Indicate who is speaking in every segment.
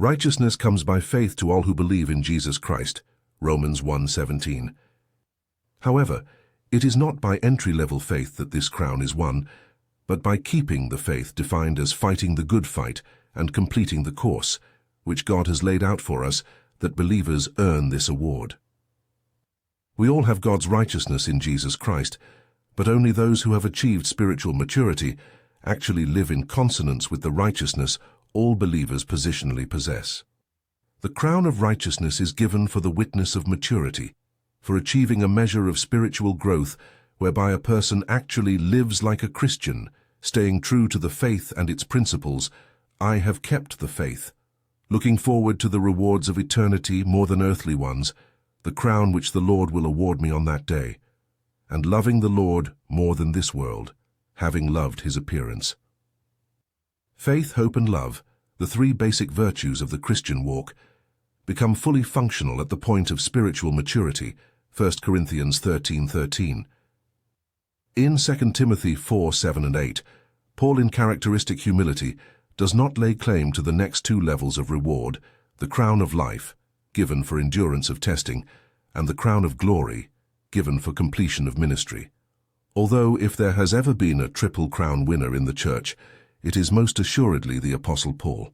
Speaker 1: Righteousness comes by faith to all who believe in Jesus Christ. Romans 1:17. However, it is not by entry-level faith that this crown is won, but by keeping the faith defined as fighting the good fight and completing the course, which God has laid out for us, that believers earn this award. We all have God's righteousness in Jesus Christ, but only those who have achieved spiritual maturity actually live in consonance with the righteousness all believers positionally possess. The crown of righteousness is given for the witness of maturity, for achieving a measure of spiritual growth whereby a person actually lives like a Christian, staying true to the faith and its principles. I have kept the faith, looking forward to the rewards of eternity more than earthly ones, the crown which the Lord will award me on that day, and loving the Lord more than this world, having loved his appearance. Faith, hope, and love, the three basic virtues of the Christian walk, become fully functional at the point of spiritual maturity, 1 Corinthians 13:13. In 2 Timothy 4:7 and 8, Paul, in characteristic humility, does not lay claim to the next two levels of reward, the crown of life, given for endurance of testing, and the crown of glory, given for completion of ministry. Although if there has ever been a triple crown winner in the church, it is most assuredly the Apostle Paul.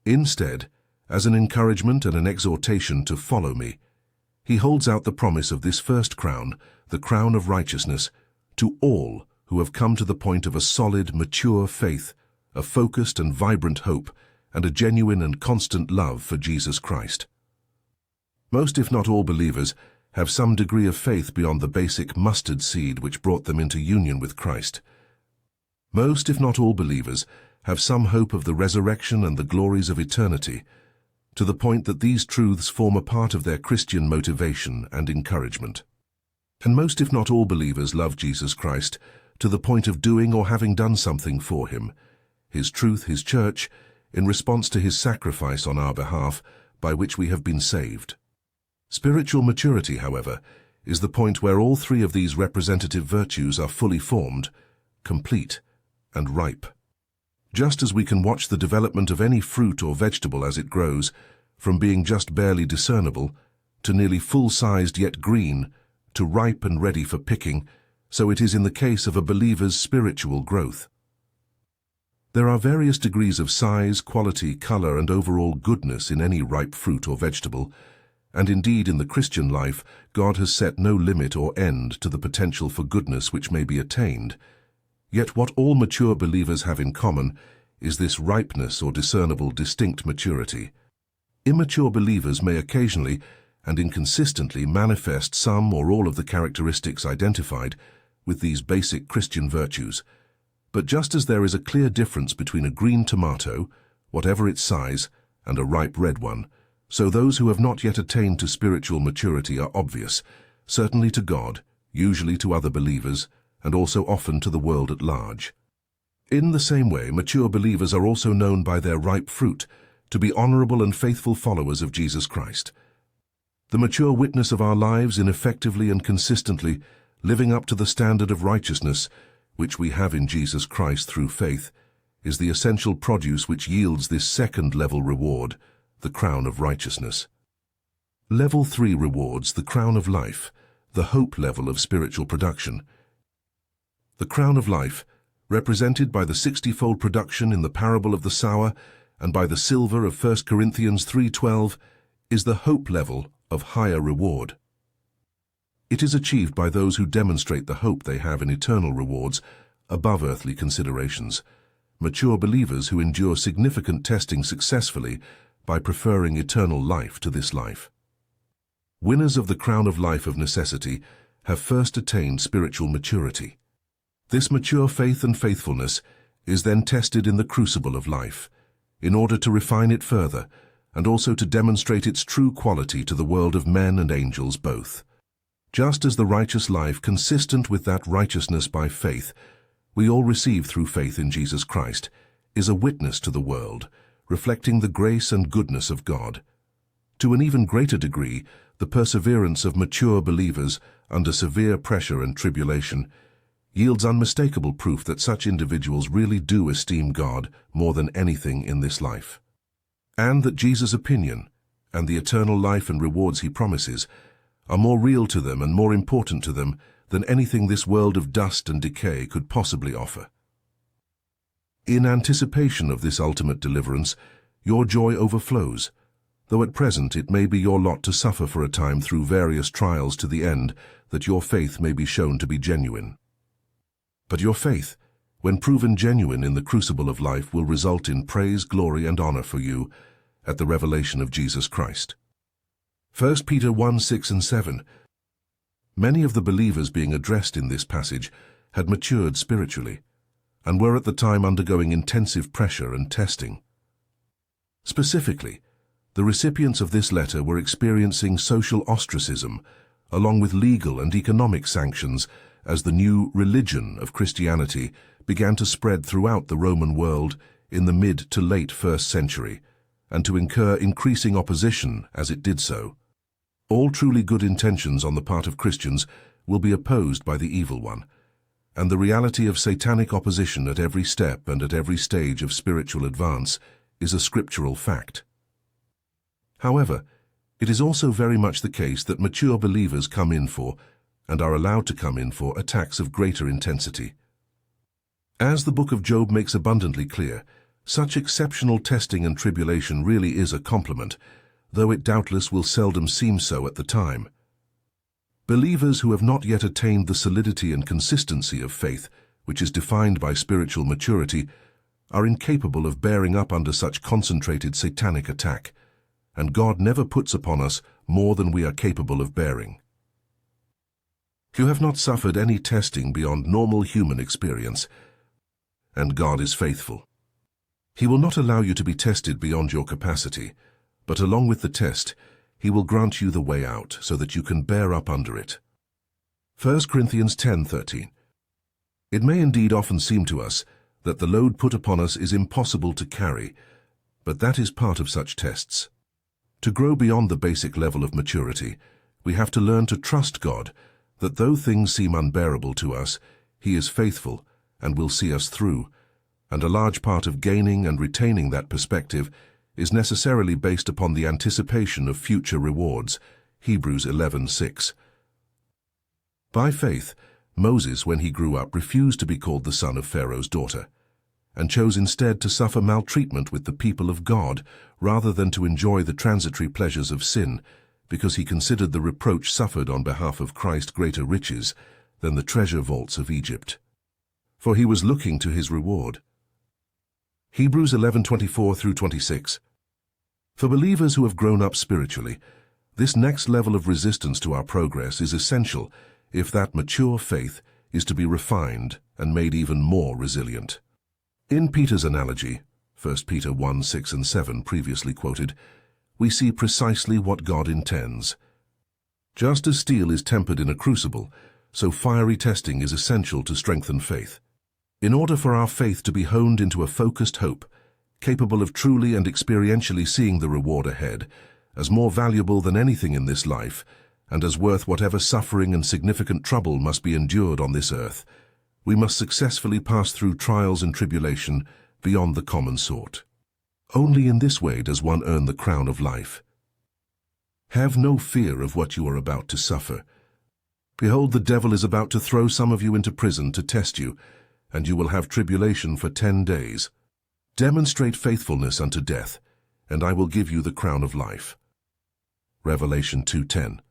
Speaker 1: Instead, as an encouragement and an exhortation to follow me, he holds out the promise of this first crown, the crown of righteousness, to all who have come to the point of a solid, mature faith, a focused and vibrant hope, and a genuine and constant love for Jesus Christ. Most, if not all, believers have some degree of faith beyond the basic mustard seed which brought them into union with Christ. Most, if not all, believers have some hope of the resurrection and the glories of eternity, to the point that these truths form a part of their Christian motivation and encouragement. And most, if not all, believers love Jesus Christ to the point of doing or having done something for him, his truth, his church, in response to his sacrifice on our behalf, by which we have been saved. Spiritual maturity, however, is the point where all three of these representative virtues are fully formed, complete, and ripe. Just as we can watch the development of any fruit or vegetable as it grows, from being just barely discernible, to nearly full-sized yet green, to ripe and ready for picking, so it is in the case of a believer's spiritual growth. There are various degrees of size, quality, color, and overall goodness in any ripe fruit or vegetable, and indeed in the Christian life, God has set no limit or end to the potential for goodness which may be attained. Yet what all mature believers have in common is this ripeness or discernible distinct maturity. Immature believers may occasionally and inconsistently manifest some or all of the characteristics identified with these basic Christian virtues. But just as there is a clear difference between a green tomato, whatever its size, and a ripe red one, so those who have not yet attained to spiritual maturity are obvious, certainly to God, usually to other believers, and also often to the world at large. In the same way, mature believers are also known by their ripe fruit to be honorable and faithful followers of Jesus Christ. The mature witness of our lives in effectively and consistently living up to the standard of righteousness which we have in Jesus Christ through faith is the essential produce which yields this second-level reward, the crown of righteousness. Level 3 rewards the crown of life, the hope level of spiritual production. The crown of life, represented by the 60-fold production in the parable of the sower and by the silver of 1 Corinthians 3:12, is the hope level of higher reward. It is achieved by those who demonstrate the hope they have in eternal rewards above earthly considerations, mature believers who endure significant testing successfully by preferring eternal life to this life. Winners of the crown of life of necessity have first attained spiritual maturity. This mature faith and faithfulness is then tested in the crucible of life, in order to refine it further, and also to demonstrate its true quality to the world of men and angels both. Just as the righteous life consistent with that righteousness by faith we all receive through faith in Jesus Christ is a witness to the world, reflecting the grace and goodness of God. To an even greater degree, the perseverance of mature believers under severe pressure and tribulation yields unmistakable proof that such individuals really do esteem God more than anything in this life. and that Jesus' opinion and the eternal life and rewards he promises are more real to them and more important to them than anything this world of dust and decay could possibly offer. In anticipation of this ultimate deliverance, your joy overflows, though at present it may be your lot to suffer for a time through various trials to the end that your faith may be shown to be genuine. But your faith, when proven genuine in the crucible of life, will result in praise, glory, and honor for you at the revelation of Jesus Christ. 1 Peter 1, 6 and 7. Many of the believers being addressed in this passage had matured spiritually and were at the time undergoing intensive pressure and testing. Specifically, the recipients of this letter were experiencing social ostracism along with legal and economic sanctions as the new religion of Christianity began to spread throughout the Roman world in the mid to late 1st century, and to incur increasing opposition as it did so. All truly good intentions on the part of Christians will be opposed by the evil one, and the reality of satanic opposition at every step and at every stage of spiritual advance is a scriptural fact. However, it is also very much the case that mature believers come in for, and are allowed to come in for, attacks of greater intensity. As the book of Job makes abundantly clear, such exceptional testing and tribulation really is a compliment, though it doubtless will seldom seem so at the time. Believers who have not yet attained the solidity and consistency of faith, which is defined by spiritual maturity, are incapable of bearing up under such concentrated satanic attack, and God never puts upon us more than we are capable of bearing. You have not suffered any testing beyond normal human experience, and God is faithful. He will not allow you to be tested beyond your capacity, but along with the test, He will grant you the way out so that you can bear up under it. 1 Corinthians 10:13. It may indeed often seem to us that the load put upon us is impossible to carry, but that is part of such tests. To grow beyond the basic level of maturity, we have to learn to trust God, that though things seem unbearable to us, He is faithful and will see us through, and a large part of gaining and retaining that perspective is necessarily based upon the anticipation of future rewards. Hebrews 11:6. By faith, Moses, when he grew up, refused to be called the son of Pharaoh's daughter, and chose instead to suffer maltreatment with the people of God rather than to enjoy the transitory pleasures of sin, because he considered the reproach suffered on behalf of Christ greater riches than the treasure vaults of Egypt. For he was looking to his reward. Hebrews 11:24-26. For believers who have grown up spiritually, this next level of resistance to our progress is essential if that mature faith is to be refined and made even more resilient. In Peter's analogy, 1 Peter 1, 6 and 7 previously quoted, we see precisely what God intends. Just as steel is tempered in a crucible, so fiery testing is essential to strengthen faith. In order for our faith to be honed into a focused hope, capable of truly and experientially seeing the reward ahead, as more valuable than anything in this life, and as worth whatever suffering and significant trouble must be endured on this earth, we must successfully pass through trials and tribulation beyond the common sort. Only in this way does one earn the crown of life. Have no fear of what you are about to suffer. Behold, the devil is about to throw some of you into prison to test you, and you will have tribulation for 10 days. Demonstrate faithfulness unto death, and I will give you the crown of life. Revelation 2:10.